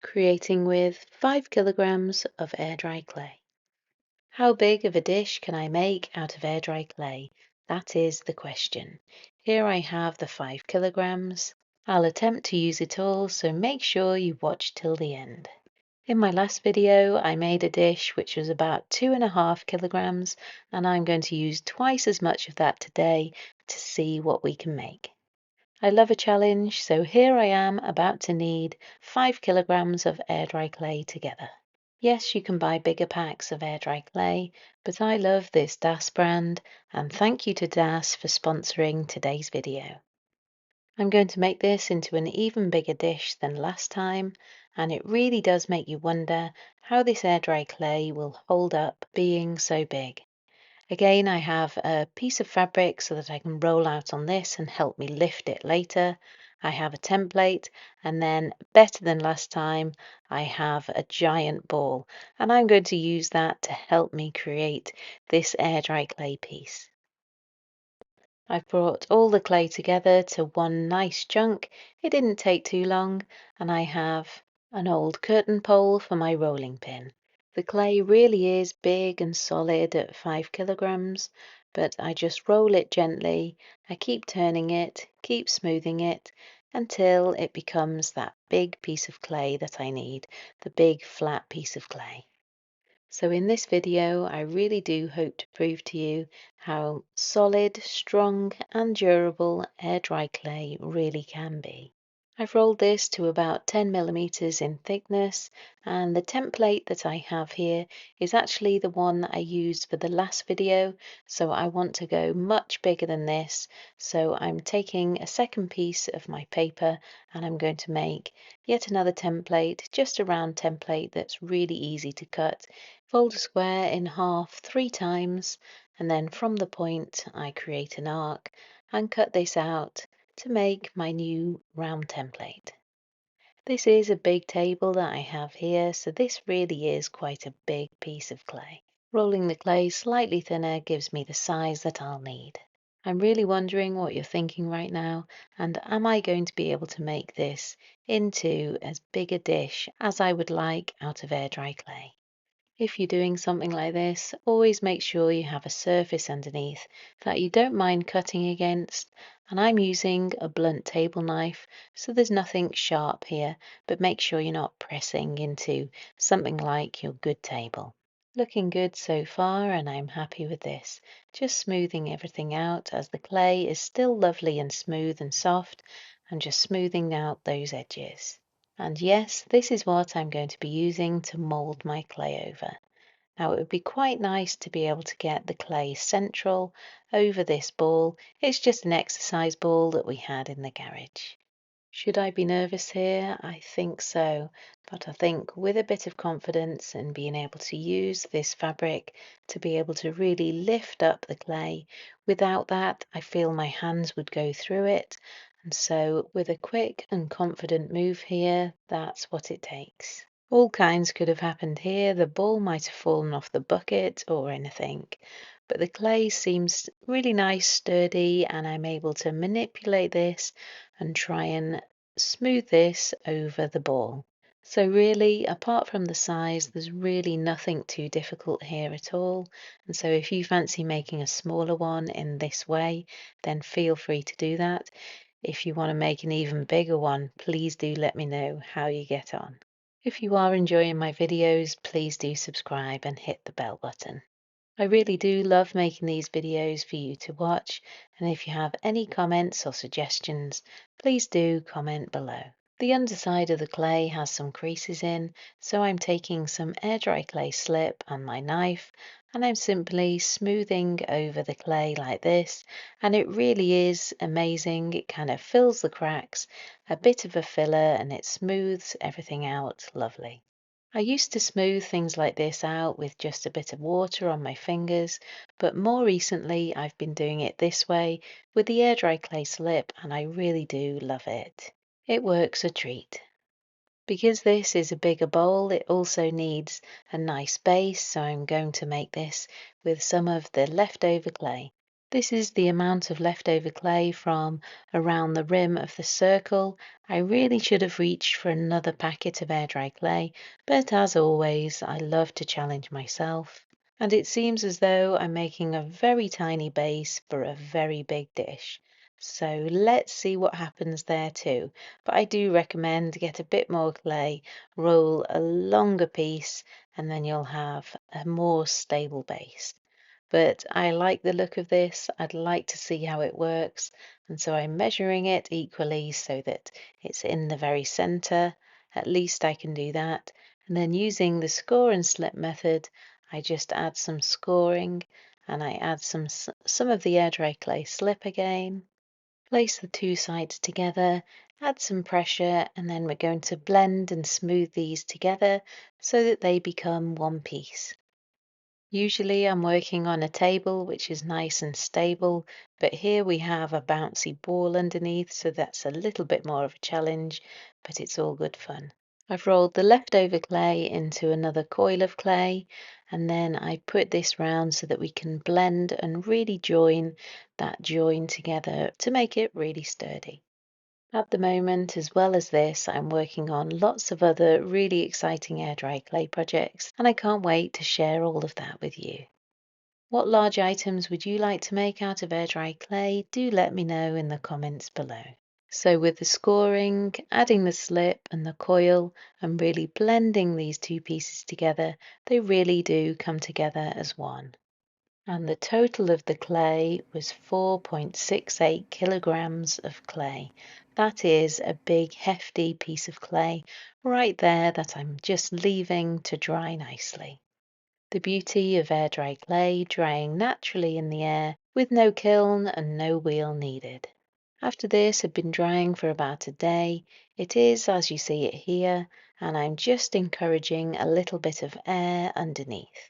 creating with 5 kilograms of air dry clay. How big of a dish can I make out of air dry clay? That is the question. Here I have the 5 kilograms. I'll attempt to use it all, so make sure you watch till the end. In my last video, I made a dish which was about 2.5 kilograms, and I'm going to use twice as much of that today to see what we can make. I love a challenge, so here I am about to need 5 kilograms of air dry clay together. Yes, you can buy bigger packs of air dry clay, but I love this Das brand, and thank you to Das for sponsoring today's video. I'm going to make this into an even bigger dish than last time, and it really does make you wonder how this air dry clay will hold up being so big. Again, I have a piece of fabric so that I can roll out on this and help me lift it later. I have a template, and then better than last time, I have a giant ball, and I'm going to use that to help me create this air dry clay piece. I've brought all the clay together to one nice chunk. It didn't take too long, and I have an old curtain pole for my rolling pin. The clay really is big and solid at 5 kilograms, but I just roll it gently. I keep turning it, keep smoothing it until it becomes that big piece of clay that I need, the big flat piece of clay. So in this video, I really do hope to prove to you how solid, strong and durable air dry clay really can be. I've rolled this to about 10 millimeters in thickness, and the template that I have here is actually the one I used for the last video, so I want to go much bigger than this. So I'm taking a second piece of my paper and I'm going to make yet another template, just a round template that's really easy to cut. Fold a square in half 3 times, and then from the point I create an arc and cut this out to make my new round template. This is a big table that I have here, so this really is quite a big piece of clay. Rolling the clay slightly thinner gives me the size that I'll need. I'm really wondering what you're thinking right now, and am I going to be able to make this into as big a dish as I would like out of air dry clay? If you're doing something like this, always make sure you have a surface underneath that you don't mind cutting against. And I'm using a blunt table knife, so there's nothing sharp here, but make sure you're not pressing into something like your good table. Looking good so far, and I'm happy with this. Just smoothing everything out as the clay is still lovely and smooth and soft, and just smoothing out those edges. And yes, this is what I'm going to be using to mold my clay over. Now it would be quite nice to be able to get the clay central over this ball. It's just an exercise ball that we had in the garage. Should I be nervous here? I think so, but I think with a bit of confidence and being able to use this fabric to be able to really lift up the clay, without that I feel my hands would go through it. And so with a quick and confident move here, that's what it takes. All kinds could have happened here. The ball might have fallen off the bucket or anything, but the clay seems really nice, sturdy, and I'm able to manipulate this and try and smooth this over the ball. So really, apart from the size, there's really nothing too difficult here at all. And so if you fancy making a smaller one in this way, then feel free to do that. If you want to make an even bigger one, please do let me know how you get on. If you are enjoying my videos, please do subscribe and hit the bell button. I really do love making these videos for you to watch, and if you have any comments or suggestions, please do comment below. The underside of the clay has some creases in, so I'm taking some air dry clay slip and my knife, and I'm simply smoothing over the clay like this, and it really is amazing. It kind of fills the cracks, a bit of a filler, and it smooths everything out lovely. I used to smooth things like this out with just a bit of water on my fingers, but more recently I've been doing it this way with the air dry clay slip, and I really do love it. It works a treat. Because this is a bigger bowl, it also needs a nice base, so I'm going to make this with some of the leftover clay. This is the amount of leftover clay from around the rim of the circle. I really should have reached for another packet of air dry clay, but as always, I love to challenge myself. And it seems as though I'm making a very tiny base for a very big dish. So let's see what happens there too. But I do recommend get a bit more clay, roll a longer piece, and then you'll have a more stable base. But I like the look of this. I'd like to see how it works. And so I'm measuring it equally so that it's in the very center. At least I can do that. And then using the score and slip method, I just add some scoring and I add some of the air dry clay slip again. Place the two sides together, add some pressure, and then we're going to blend and smooth these together so that they become one piece. Usually I'm working on a table which is nice and stable, but here we have a bouncy ball underneath, so that's a little bit more of a challenge, but it's all good fun. I've rolled the leftover clay into another coil of clay, and then I put this round so that we can blend and really join that join together to make it really sturdy. At the moment, as well as this, I'm working on lots of other really exciting air dry clay projects, and I can't wait to share all of that with you. What large items would you like to make out of air dry clay? Do let me know in the comments below. So with the scoring, adding the slip and the coil, and really blending these two pieces together, they really do come together as one. And the total of the clay was 4.68 kilograms of clay. That is a big, hefty piece of clay right there that I'm just leaving to dry nicely. The beauty of air dry clay drying naturally in the air with no kiln and no wheel needed. After this had been drying for about a day, it is as you see it here, and I'm just encouraging a little bit of air underneath.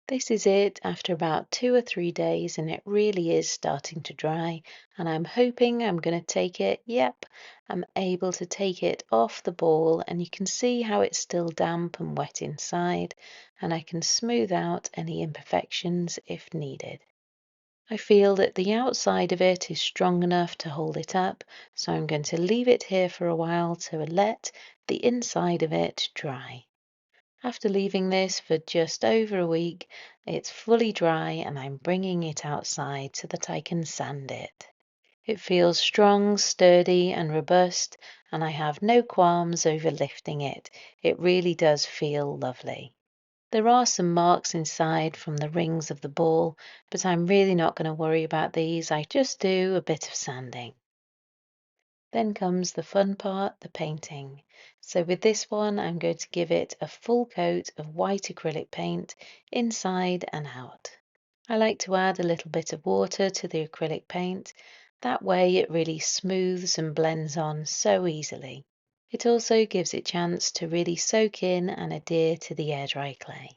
This is it after about 2 or 3 days, and it really is starting to dry, and I'm hoping I'm going to take it. Yep, I'm able to take it off the ball, and you can see how it's still damp and wet inside, and I can smooth out any imperfections if needed. I feel that the outside of it is strong enough to hold it up, so I'm going to leave it here for a while to let the inside of it dry. After leaving this for just over a week, it's fully dry and I'm bringing it outside so that I can sand it. It feels strong, sturdy and robust, and I have no qualms over lifting it. It really does feel lovely. There are some marks inside from the rings of the ball, but I'm really not going to worry about these. I just do a bit of sanding. Then comes the fun part, the painting. So with this one, I'm going to give it a full coat of white acrylic paint inside and out. I like to add a little bit of water to the acrylic paint. That way it really smooths and blends on so easily. It also gives it chance to really soak in and adhere to the air dry clay.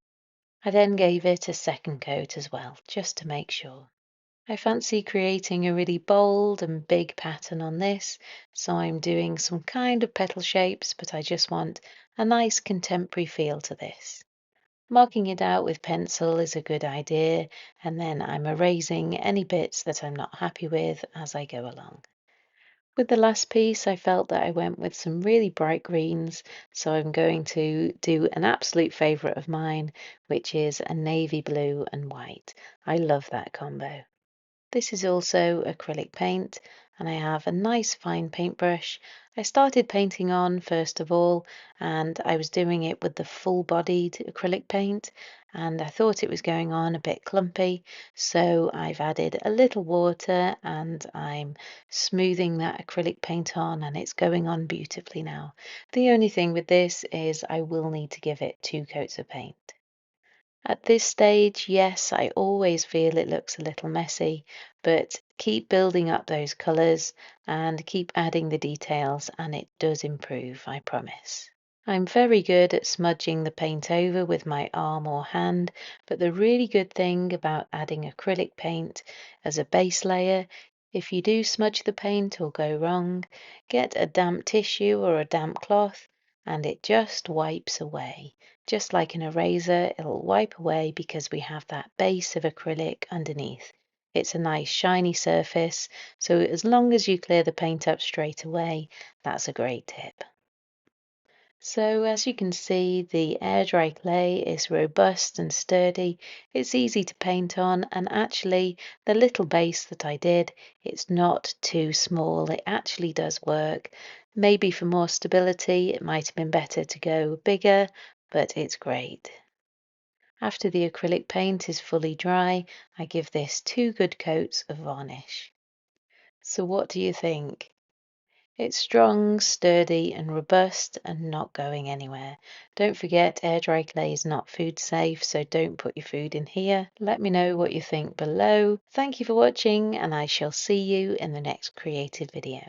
I then gave it a second coat as well, just to make sure. I fancy creating a really bold and big pattern on this, so I'm doing some kind of petal shapes, but I just want a nice contemporary feel to this. Marking it out with pencil is a good idea, and then I'm erasing any bits that I'm not happy with as I go along. With the last piece, I felt that I went with some really bright greens, so I'm going to do an absolute favourite of mine, which is a navy blue and white. I love that combo. This is also acrylic paint, and I have a nice fine paintbrush. I started painting on first of all, and I was doing it with the full-bodied acrylic paint, and I thought it was going on a bit clumpy, so I've added a little water and I'm smoothing that acrylic paint on, and it's going on beautifully now. The only thing with this is I will need to give it 2 coats of paint. At this stage, yes, I always feel it looks a little messy, but keep building up those colours and keep adding the details and it does improve, I promise. I'm very good at smudging the paint over with my arm or hand, but the really good thing about adding acrylic paint as a base layer, if you do smudge the paint or go wrong, get a damp tissue or a damp cloth and it just wipes away. Just like an eraser, it'll wipe away because we have that base of acrylic underneath. It's a nice shiny surface, so as long as you clear the paint up straight away, that's a great tip. So as you can see, the air dry clay is robust and sturdy. It's easy to paint on, and actually the little base that I did, it's not too small. It actually does work. Maybe for more stability, it might have been better to go bigger, but it's great. After the acrylic paint is fully dry, I give this 2 good coats of varnish. So what do you think? It's strong, sturdy and robust and not going anywhere. Don't forget, air dry clay is not food safe, so don't put your food in here. Let me know what you think below. Thank you for watching, and I shall see you in the next creative video.